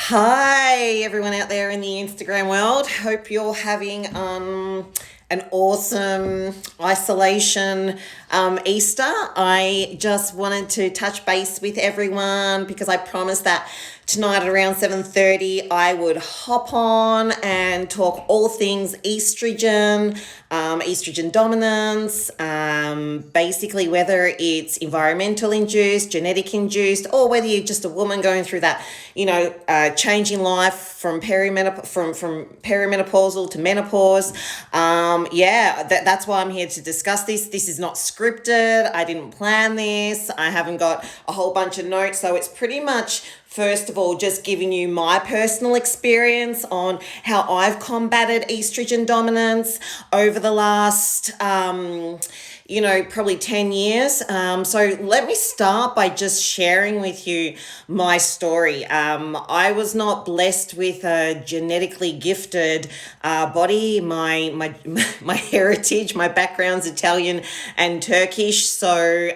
Hi, everyone out there in the Instagram world. Hope you're having an awesome isolation Easter. I just wanted to touch base with everyone because I promised that tonight at around 7:30 I would hop on and talk all things estrogen, estrogen dominance, basically whether it's environmental induced, genetic induced, or whether you're just a woman going through that, changing life from from perimenopausal to menopause. That's why I'm here to discuss this. This is not scripted. I didn't plan this. I haven't got a whole bunch of notes, so it's pretty much, first of all, just giving you my personal experience on how I've combated estrogen dominance over the last, probably 10 years. So let me start by just sharing with you my story. I was not blessed with a genetically gifted body. My heritage, my background's Italian and Turkish. So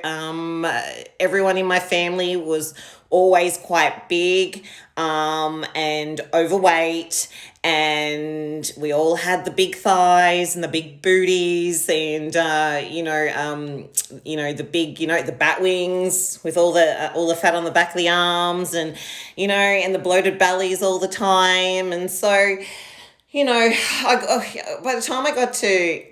everyone in my family was always quite big and overweight, and we all had the big thighs and the big booties and the bat wings with all the fat on the back of the arms, and the bloated bellies all the time. And so by the time I got to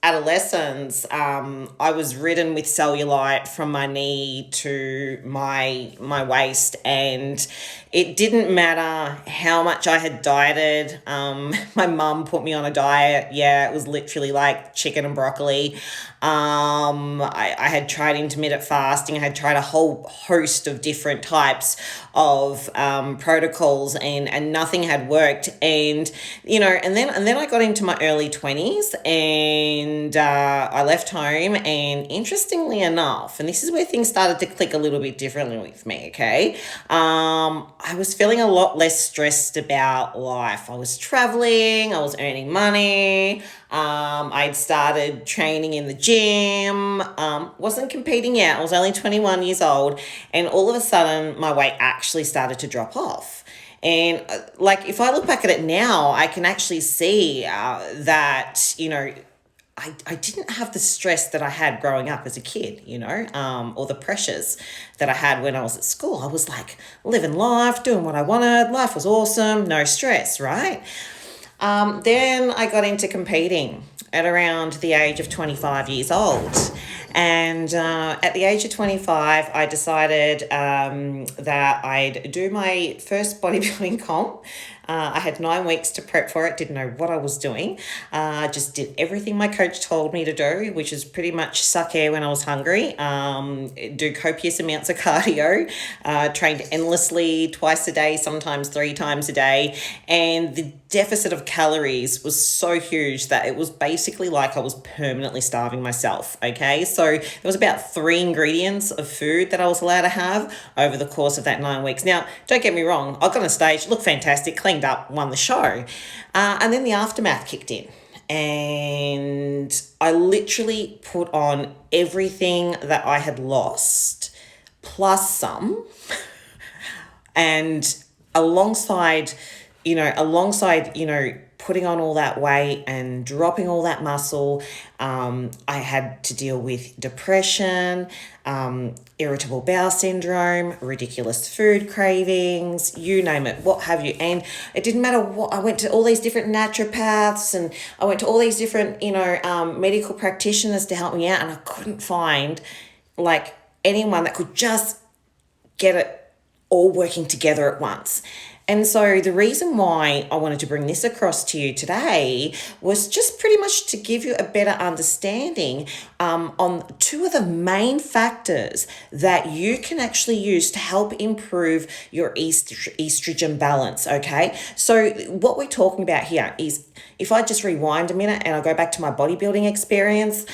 adolescence, I was ridden with cellulite from my knee to my waist, and it didn't matter how much I had dieted. My mum put me on a diet. Yeah, it was literally like chicken and broccoli. I had tried intermittent fasting. I had tried a whole host of different types of protocols, and nothing had worked. And then I got into my early 20s, and I left home. And interestingly enough, and this is where things started to click a little bit differently with me, okay? I was feeling a lot less stressed about life. I was traveling, I was earning money, I'd started training in the gym, wasn't competing yet. I was only 21 years old, and all of a sudden my weight actually started to drop off. And if I look back at it now, I can actually see that, I didn't have the stress that I had growing up as a kid, or the pressures that I had when I was at school. I was like living life, doing what I wanted. Life was awesome, no stress, right? Then I got into competing at around the age of 25 years old. And at the age of 25, I decided that I'd do my first bodybuilding comp. I had 9 weeks to prep for it, didn't know what I was doing. Just did everything my coach told me to do, which is pretty much suck air when I was hungry, do copious amounts of cardio, trained endlessly twice a day, sometimes 3 times a day. And the deficit of calories was so huge that it was basically like I was permanently starving myself, okay? So there was about 3 ingredients of food that I was allowed to have over the course of that 9 weeks. Now, don't get me wrong, I got on stage, looked fantastic, cleaned up, won the show. And then the aftermath kicked in. And I literally put on everything that I had lost, plus some, and alongside putting on all that weight and dropping all that muscle, I had to deal with depression, irritable bowel syndrome, ridiculous food cravings, you name it, what have you. And it didn't matter what, I went to all these different naturopaths, and I went to all these different, medical practitioners to help me out, and I couldn't find anyone that could just get it all working together at once. And so the reason why I wanted to bring this across to you today was just pretty much to give you a better understanding on 2 of the main factors that you can actually use to help improve your estrogen balance, okay? So what we're talking about here is, if I just rewind a minute and I go back to my bodybuilding experience,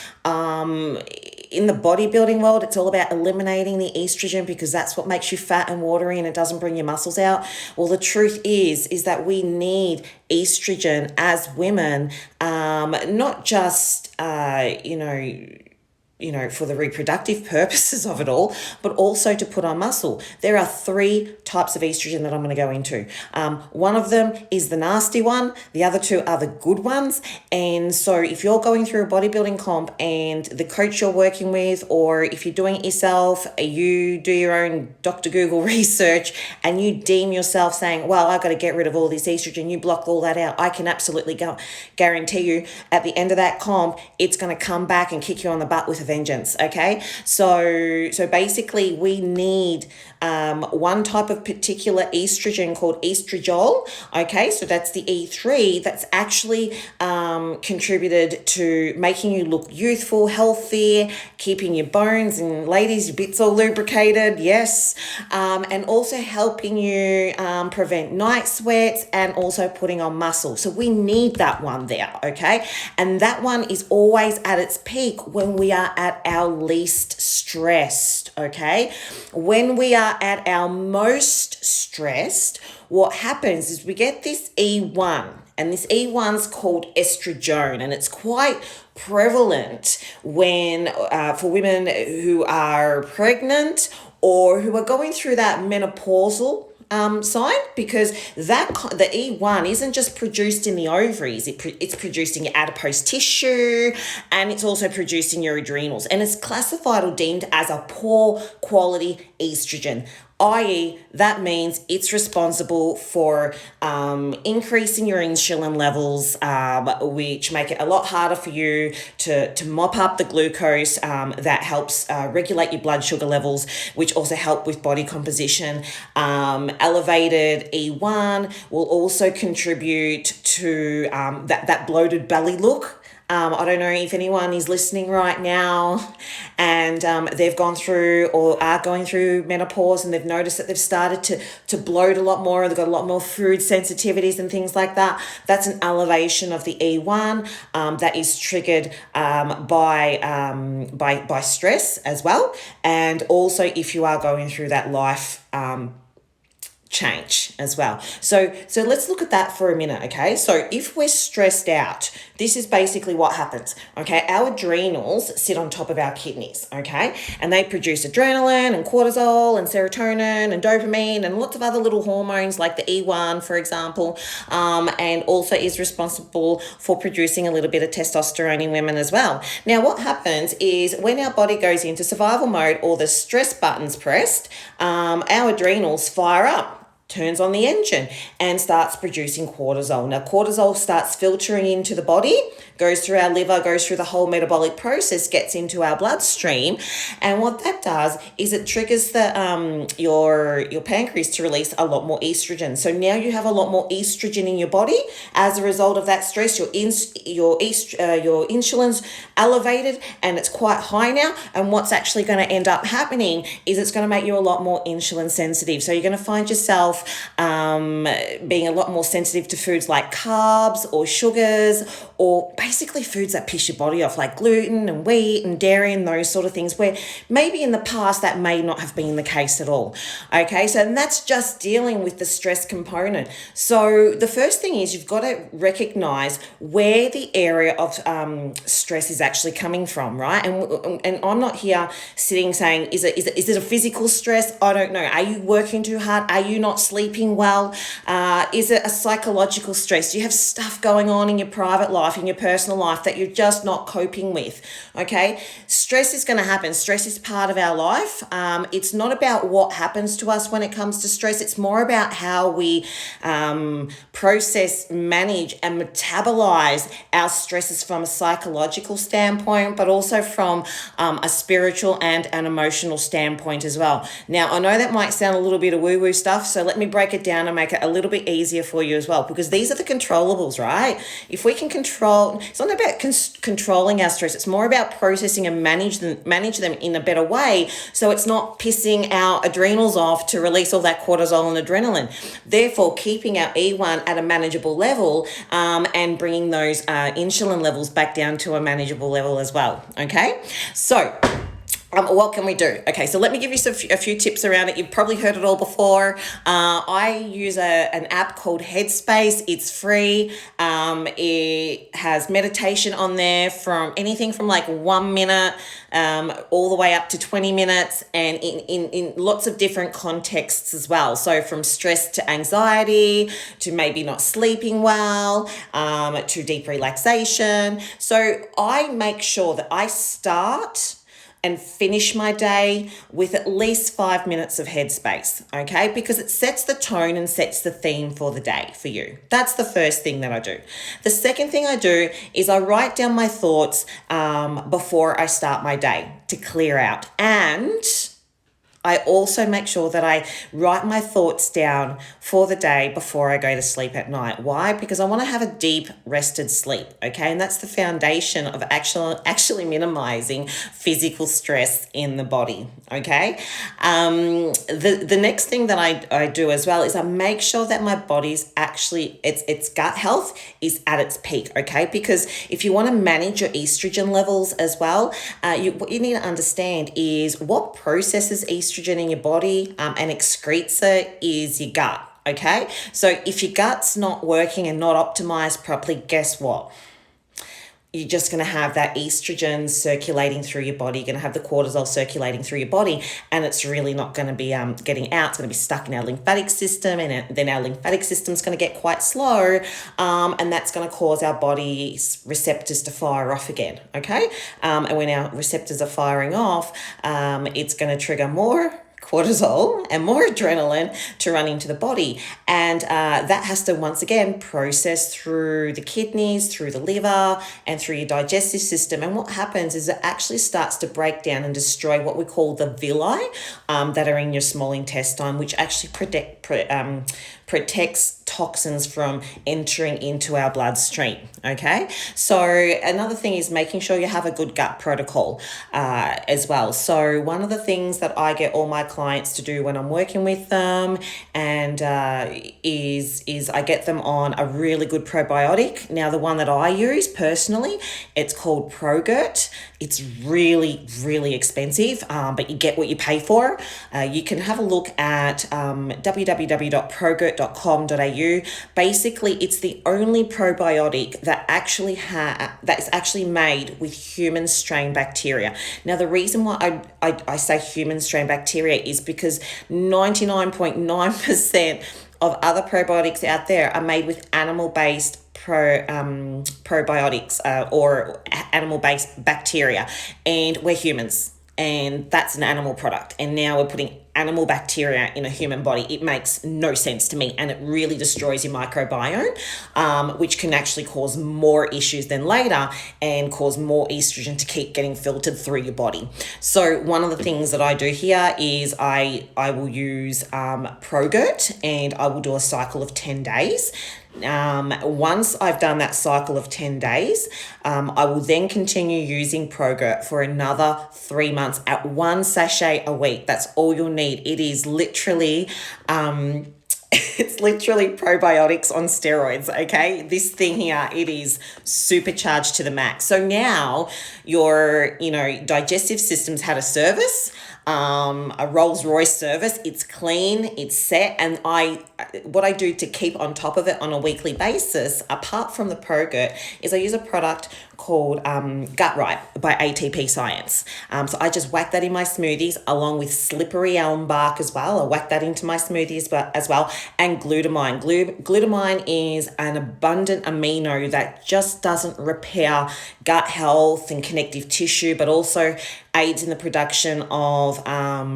in the bodybuilding world, it's all about eliminating the estrogen because that's what makes you fat and watery and it doesn't bring your muscles out. Well, the truth is that we need estrogen as women, not just, for the reproductive purposes of it all, but also to put on muscle. There are 3 types of estrogen that I'm going to go into. One of them is the nasty one. The other 2 are the good ones. And so if you're going through a bodybuilding comp and the coach you're working with, or if you're doing it yourself, you do your own Dr. Google research and you deem yourself saying, well, I've got to get rid of all this estrogen, you block all that out, I can absolutely guarantee you at the end of that comp, it's going to come back and kick you on the butt with a vengeance. Okay, so basically we need one type of particular estrogen called estradiol. Okay, so that's the E3 that's actually contributed to making you look youthful, healthy, keeping your bones and ladies, your bits all lubricated, yes, and also helping you prevent night sweats and also putting on muscle. So we need that one there, okay? And that one is always at its peak when we are at our least stressed, okay? When we are at our most stressed, what happens is we get this E1, and this E1's called estrogen, and it's quite prevalent when for women who are pregnant or who are going through that menopausal sign, because the E1 isn't just produced in the ovaries, it's produced in your adipose tissue, and it's also produced in your adrenals, and it's classified or deemed as a poor quality estrogen, i.e. that means it's responsible for increasing your insulin levels, which make it a lot harder for you to mop up the glucose that helps regulate your blood sugar levels, which also help with body composition. Elevated E1 will also contribute to that bloated belly look. I don't know if anyone is listening right now and they've gone through or are going through menopause and they've noticed that they've started to bloat a lot more, they've got a lot more food sensitivities and things like that. That's an elevation of the E1 that is triggered by stress as well. And also if you are going through that life change as well. So let's look at that for a minute, okay? So if we're stressed out, this is basically what happens, okay? Our adrenals sit on top of our kidneys, okay? And they produce adrenaline and cortisol and serotonin and dopamine and lots of other little hormones like the E1, for example, and also is responsible for producing a little bit of testosterone in women as well. Now, what happens is when our body goes into survival mode or the stress button's pressed, our adrenals fire up, turns on the engine and starts producing cortisol. Now, cortisol starts filtering into the body, goes through our liver, goes through the whole metabolic process, gets into our bloodstream. And what that does is it triggers your pancreas to release a lot more estrogen. So now you have a lot more estrogen in your body. As a result of that stress, your insulin's elevated and it's quite high now. And what's actually going to end up happening is it's going to make you a lot more insulin sensitive. So you're going to find yourself being a lot more sensitive to foods like carbs or sugars, or basically foods that piss your body off, like gluten and wheat and dairy and those sort of things, where maybe in the past that may not have been the case at all. Okay, so and that's just dealing with the stress component. So the first thing is you've got to recognize where the area of stress is actually coming from, right? And I'm not here sitting saying, is it a physical stress? I don't know. Are you working too hard? Are you not sleeping well? Is it a psychological stress? Do you have stuff going on in your private life, in your personal life that you're just not coping with? Okay, stress is going to happen. Stress is part of our life. It's not about what happens to us when it comes to stress. It's more about how we process, manage, and metabolize our stresses from a psychological standpoint, but also from a spiritual and an emotional standpoint as well. Now, I know that might sound a little bit of woo-woo stuff, so let me break it down and make it a little bit easier for you as well, because these are the controllables, right? If we can control, it's not about controlling our stress, it's more about processing and manage them in a better way, so it's not pissing our adrenals off to release all that cortisol and adrenaline. Therefore, keeping our E1 at a manageable level and bringing those insulin levels back down to a manageable level as well, okay? So What can we do? Okay, so let me give you a few tips around it. You've probably heard it all before. I use an app called Headspace. It's free. It has meditation on there from anything from like 1 minute all the way up to 20 minutes, and in lots of different contexts as well. So from stress to anxiety to maybe not sleeping well, to deep relaxation. So I make sure that I start and finish my day with at least 5 minutes of headspace, okay? Because it sets the tone and sets the theme for the day for you. That's the first thing that I do. The second thing I do is I write down my thoughts before I start my day to clear out. And I also make sure that I write my thoughts down for the day before I go to sleep at night. Why? Because I want to have a deep, rested sleep, okay? And that's the foundation of actually minimizing physical stress in the body, okay? The next thing that I do as well is I make sure that my body's actually, its gut health is at its peak, okay? Because if you want to manage your estrogen levels as well, what you need to understand is what processes estrogen in your body and excretes it is your gut, okay? So if your gut's not working and not optimized properly, guess what? You're just going to have that estrogen circulating through your body. You're going to have the cortisol circulating through your body, and it's really not going to be getting out. It's going to be stuck in our lymphatic system, and then our lymphatic system is going to get quite slow, and that's going to cause our body's receptors to fire off again, okay? And when our receptors are firing off, it's going to trigger more cortisol and more adrenaline to run into the body, and that has to once again process through the kidneys, through the liver, and through your digestive system. And what happens is it actually starts to break down and destroy what we call the villi that are in your small intestine, which actually protects toxins from entering into our bloodstream, okay? So another thing is making sure you have a good gut protocol as well. So one of the things that I get all my clients to do when I'm working with them and is I get them on a really good probiotic. Now, the one that I use personally, it's called ProGert. It's really, really expensive, but you get what you pay for. You can have a look at www.progert.com.au. Basically, it's the only probiotic that is actually made with human strain bacteria. Now, the reason why I say human strain bacteria is because 99.9% of other probiotics out there are made with animal-based probiotics or animal-based bacteria, and we're humans, and that's an animal product, and now we're putting animal bacteria in a human body. It makes no sense to me, and it really destroys your microbiome, which can actually cause more issues than later and cause more estrogen to keep getting filtered through your body. So one of the things that I do here is I will use ProGert, and I will do a cycle of 10 days. Once I've done that cycle of 10 days, I will then continue using ProGert for another 3 months at 1 sachet a week. That's all you'll need. It is literally, it's literally probiotics on steroids, okay? This thing here, it is supercharged to the max. So now your, digestive system's had a service, a Rolls Royce service. It's clean, it's set, and what I do to keep on top of it on a weekly basis, apart from the ProGert, is I use a product called Gut Right by ATP Science. So I just whack that in my smoothies along with slippery elm bark as well. I whack that into my smoothies as well, and glutamine. Glutamine is an abundant amino that just doesn't repair gut health and connective tissue, but also aids in the production of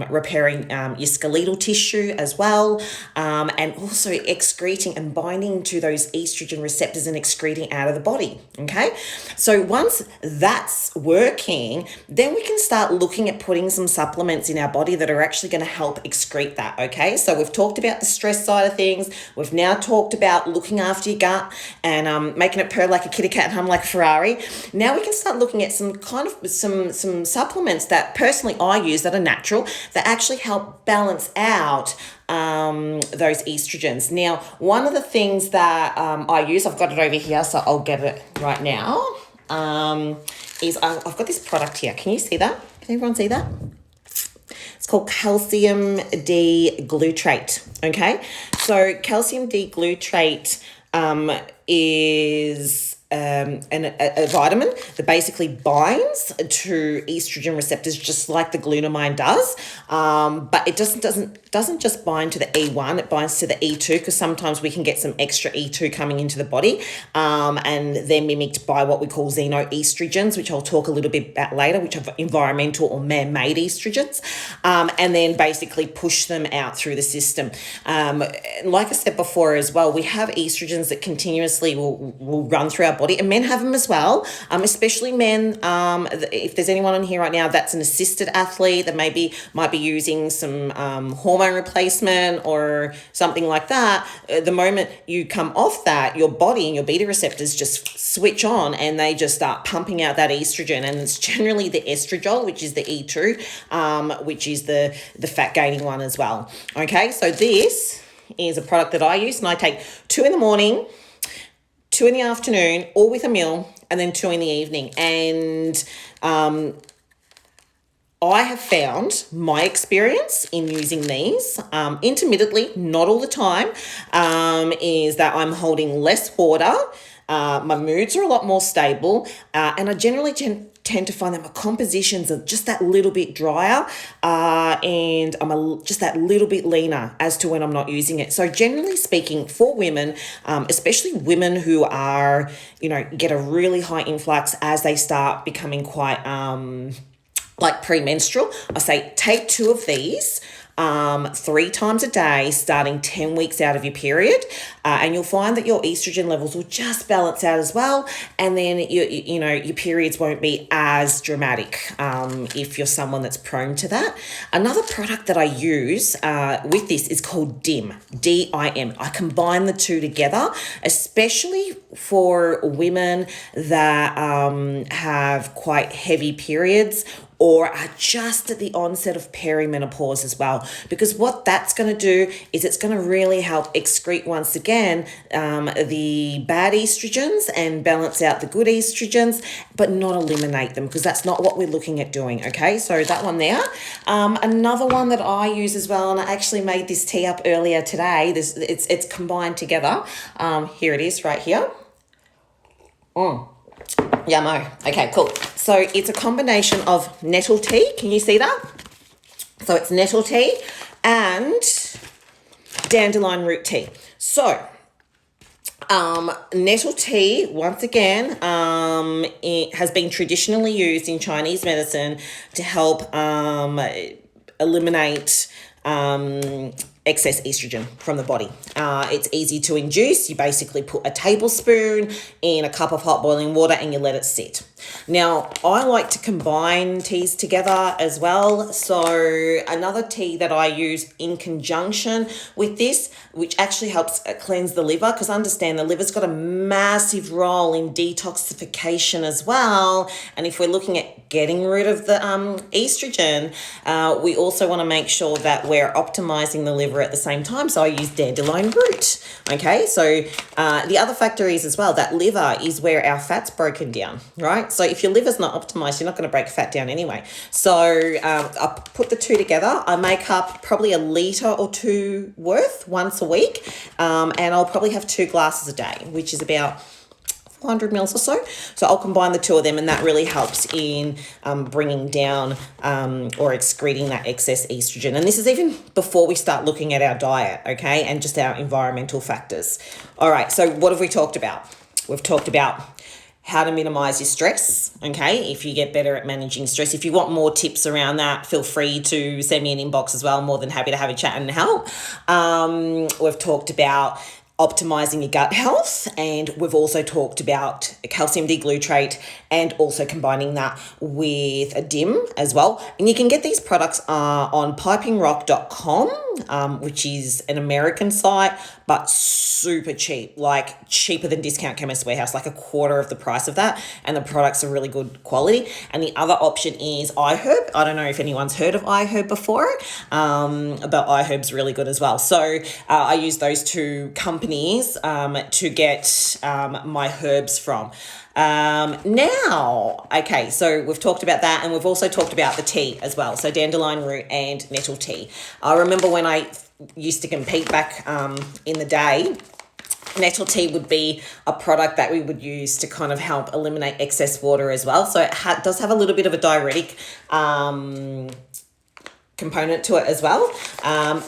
repairing your skeletal tissue as well, and also excreting and binding to those estrogen receptors and excreting out of the body, okay? So once that's working, then we can start looking at putting some supplements in our body that are actually going to help excrete that, okay? So we've talked about the stress side of things. We've now talked about looking after your gut and making it purr like a kitty cat and hum like a Ferrari. Now we can start looking at some supplements that personally I use that are natural, that actually help balance out those estrogens. Now, one of the things that I use, I've got it over here, so I'll get it right now, is I've got this product here. Can you see that? Can everyone see that? It's called calcium D-glutrate, okay? So calcium D-glutrate is a vitamin that basically binds to estrogen receptors just like the glutamine does, but it doesn't just bind to the E1, it binds to the E2 because sometimes we can get some extra E2 coming into the body, and they're mimicked by what we call xenoestrogens, which I'll talk a little bit about later, which are environmental or man-made estrogens, and then basically push them out through the system. Like I said before as well, we have estrogens that continuously will run through our body, and men have them as well, especially men. If there's anyone on here right now that's an assisted athlete that might be using some hormone replacement or something like that, the moment you come off that, your body and your beta receptors just switch on and they just start pumping out that estrogen, and it's generally the estradiol, which is the E2, which is the fat gaining one as well. Okay, so this is a product that I use, and I take 2 in the morning, 2 in the afternoon, all with a meal, and then 2 in the evening. And I have found my experience in using these intermittently, not all the time, is that I'm holding less water. My moods are a lot more stable, and I generally tend to find that my compositions are just that little bit drier, and I'm just that little bit leaner as to when I'm not using it. So generally speaking, for women, especially women who are, get a really high influx as they start becoming quite like premenstrual, I say take 2 of these 3 times a day, starting 10 weeks out of your period, and you'll find that your estrogen levels will just balance out as well, and then your periods won't be as dramatic if you're someone that's prone to that. Another product that I use with this is called DIM, D-I-M. I combine the 2 together, especially for women that have quite heavy periods or are just at the onset of perimenopause as well. Because what that's going to do is it's going to really help excrete once again the bad estrogens and balance out the good estrogens, but not eliminate them, because that's not what we're looking at doing, okay? So that one there. Another one that I use as well, and I actually made this tea up earlier today. It's combined together. Here it is right here. Yummo. Okay, cool. So it's a combination of nettle tea. Can you see that? So it's nettle tea and dandelion root tea. So nettle tea, once again, it has been traditionally used in Chinese medicine to help eliminate excess estrogen from the body. It's easy to induce. You basically put a tablespoon in a cup of hot boiling water and you let it sit. Now, I like to combine teas together as well. So another tea that I use in conjunction with this, which actually helps cleanse the liver, because understand the liver's got a massive role in detoxification as well. And if we're looking at getting rid of the estrogen, we also want to make sure that we're optimizing the liver at the same time. So I use dandelion root. Okay, so the other factor is as well that liver is where our fat's broken down, right? So if your liver's not optimized, you're not going to break fat down anyway. So I put the 2 together. I make up probably 1 litre or 2 worth once a week, and I'll probably have 2 glasses a day, which is about 400 mils or so. So I'll combine the 2 of them, and that really helps in bringing down or excreting that excess estrogen. And this is even before we start looking at our diet, okay, and just our environmental factors. All right, so what have we talked about? We've talked about how to minimize your stress, okay, if you get better at managing stress. If you want more tips around that, feel free to send me an inbox as well. I'm more than happy to have a chat and help. We've talked about optimizing your gut health, and we've also talked about calcium D-glutrate and also combining that with a DIM as well. And you can get these products on pipingrock.com, which is an American site, but super cheap, like cheaper than Discount Chemist Warehouse, like 1/4 of the price of that. And the products are really good quality. And the other option is iHerb. I don't know if anyone's heard of iHerb before, but iHerb's really good as well. So I use those 2 companies companies to get my herbs from. Now, okay, so we've talked about that, and we've also talked about the tea as well. So dandelion root and nettle tea. I remember when I used to compete back in the day, nettle tea would be a product that we would use to kind of help eliminate excess water as well. So it does have a little bit of a diuretic component to it as well.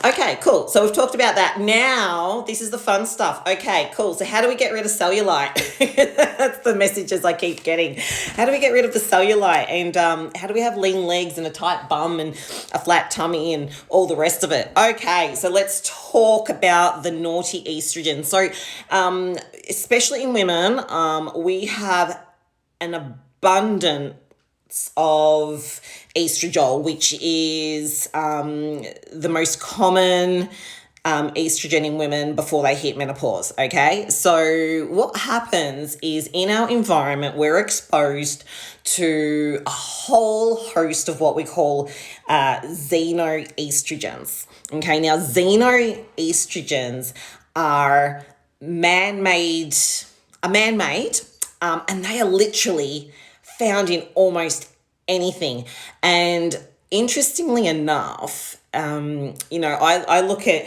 Okay, cool. So we've talked about that. Now, this is the fun stuff. Okay, cool. So how do we get rid of cellulite? That's the messages I keep getting. How do we get rid of the cellulite? And how do we have lean legs and a tight bum and a flat tummy and all the rest of it? Okay, so let's talk about the naughty estrogen. So especially in women, we have an abundant of estradiol, which is the most common estrogen in women before they hit menopause. Okay, so what happens is in our environment we're exposed to a whole host of what we call xenoestrogens. Okay, now xenoestrogens are man-made, and they are literally found in almost anything. And interestingly enough, I look at,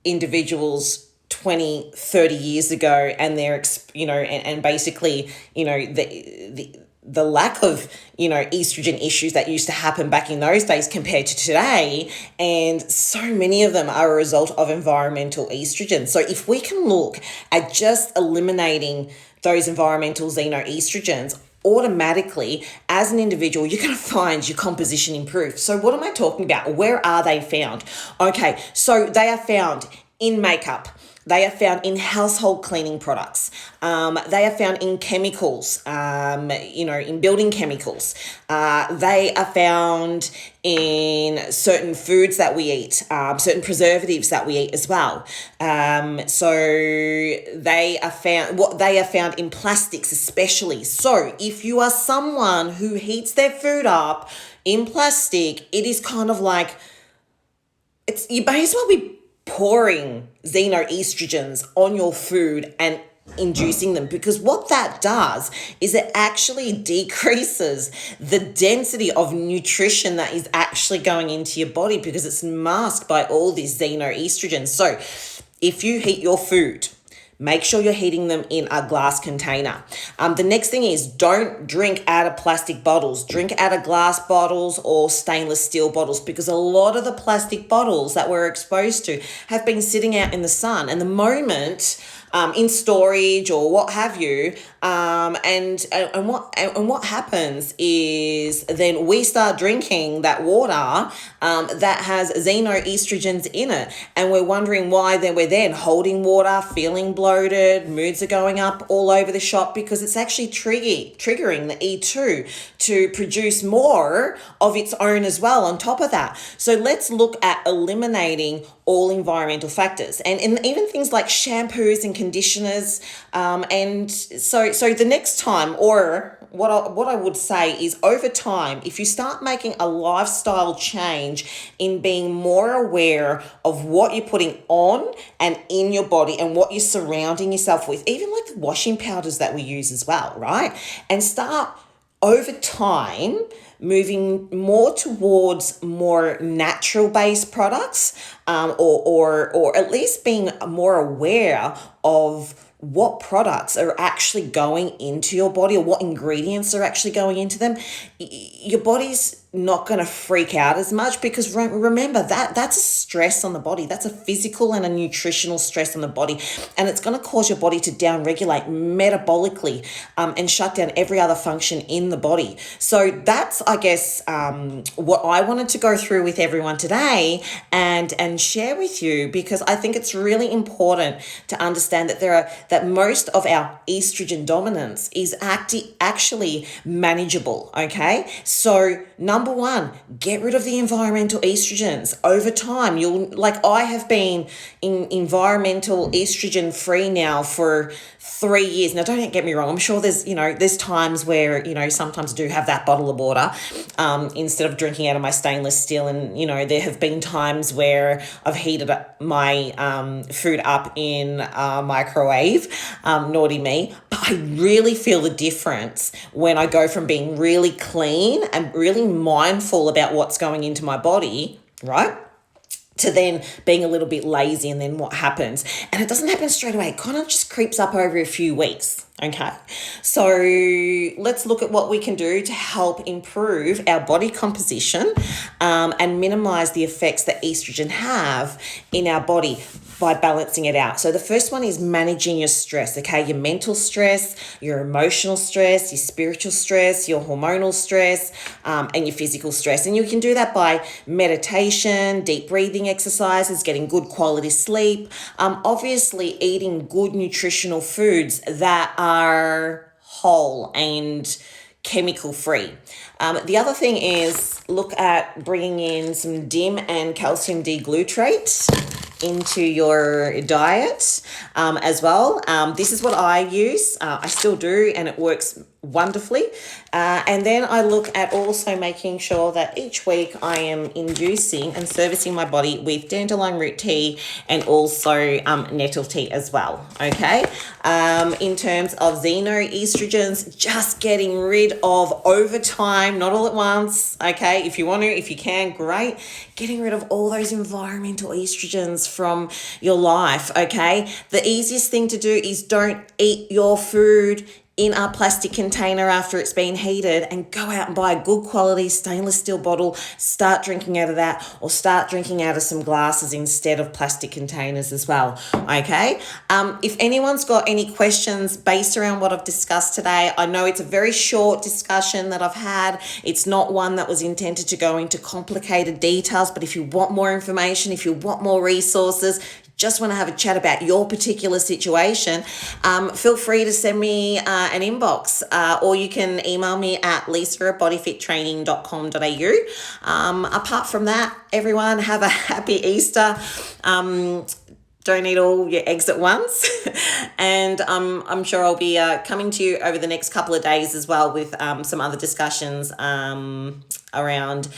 individuals 20, 30 years ago, and they're, and basically, the lack of, estrogen issues that used to happen back in those days compared to today. And so many of them are a result of environmental estrogen. So if we can look at just eliminating those environmental xenoestrogens, automatically, as an individual, you're going to find your composition improve. So what am I talking about? Where are they found? Okay, so they are found in makeup. They are found in household cleaning products. They are found in chemicals, in building chemicals. They are found in certain foods that we eat, certain preservatives that we eat as well. So they are found in plastics especially. So if you are someone who heats their food up in plastic, it is kind of like, you may as well be pouring xenoestrogens on your food and inducing them, because what that does is it actually decreases the density of nutrition that is actually going into your body, because it's masked by all these xenoestrogens. So if you heat your food, make sure you're heating them in a glass container. The next thing is, don't drink out of plastic bottles. Drink out of glass bottles or stainless steel bottles, because a lot of the plastic bottles that we're exposed to have been sitting out in the sun. And the moment in storage or what have you, and what happens is then we start drinking that water that has xenoestrogens in it, and we're wondering why we're then holding water, feeling bloated, moods are going up all over the shop, because it's actually triggering the E2 to produce more of its own as well on top of that. So let's look at eliminating all environmental factors, and even things like shampoos and conditioners. And so the next time, or what I would say is, over time, if you start making a lifestyle change in being more aware of what you're putting on and in your body and what you're surrounding yourself with, even like the washing powders that we use as well, right? And start over time moving more towards more natural based products, or at least being more aware of what products are actually going into your body, or what ingredients are actually going into them, your body's not going to freak out as much, because remember that's a stress on the body. That's a physical and a nutritional stress on the body, and it's going to cause your body to downregulate metabolically and shut down every other function in the body. So that's, I guess, what I wanted to go through with everyone today and share with you, because I think it's really important to understand that most of our estrogen dominance is actually manageable. Okay, so number number one, get rid of the environmental estrogens. Over time, I have been in environmental estrogen free now for 3 years. Now, don't get me wrong. I'm sure there's times where, sometimes I do have that bottle of water instead of drinking out of my stainless steel. And, there have been times where I've heated up my food up in a microwave. Naughty me. But I really feel the difference when I go from being really clean and really mindful about what's going into my body, right? To then being a little bit lazy, and then what happens? And it doesn't happen straight away. It kind of just creeps up over a few weeks. Okay. So let's look at what we can do to help improve our body composition and minimize the effects that estrogen have in our body by balancing it out. So the first one is managing your stress, okay? Your mental stress, your emotional stress, your spiritual stress, your hormonal stress, and your physical stress. And you can do that by meditation, deep breathing exercises, getting good quality sleep, obviously eating good nutritional foods that are whole and chemical free. The other thing is look at bringing in some DIM and calcium D-glutarate into your diet as well. This is what I use. I still do, and it works wonderfully. And then I look at also making sure that each week I am inducing and servicing my body with dandelion root tea and also nettle tea as well. Okay. In terms of xenoestrogens, just getting rid of over time, not all at once. Okay. If you want to, if you can, great. Getting rid of all those environmental estrogens from your life. Okay. The easiest thing to do is don't eat your food in a plastic container after it's been heated, and go out and buy a good quality stainless steel bottle. Start drinking out of that, or start drinking out of some glasses instead of plastic containers as well. Okay. If anyone's got any questions based around what I've discussed today, I know it's a very short discussion that I've had. It's not one that was intended to go into complicated details, but if you want more information, if you want more resources, just want to have a chat about your particular situation, feel free to send me an inbox, or you can email me at lisa@bodyfittraining.com.au. Apart from that, everyone, have a happy Easter. Don't eat all your eggs at once. And I'm sure I'll be coming to you over the next couple of days as well with some other discussions around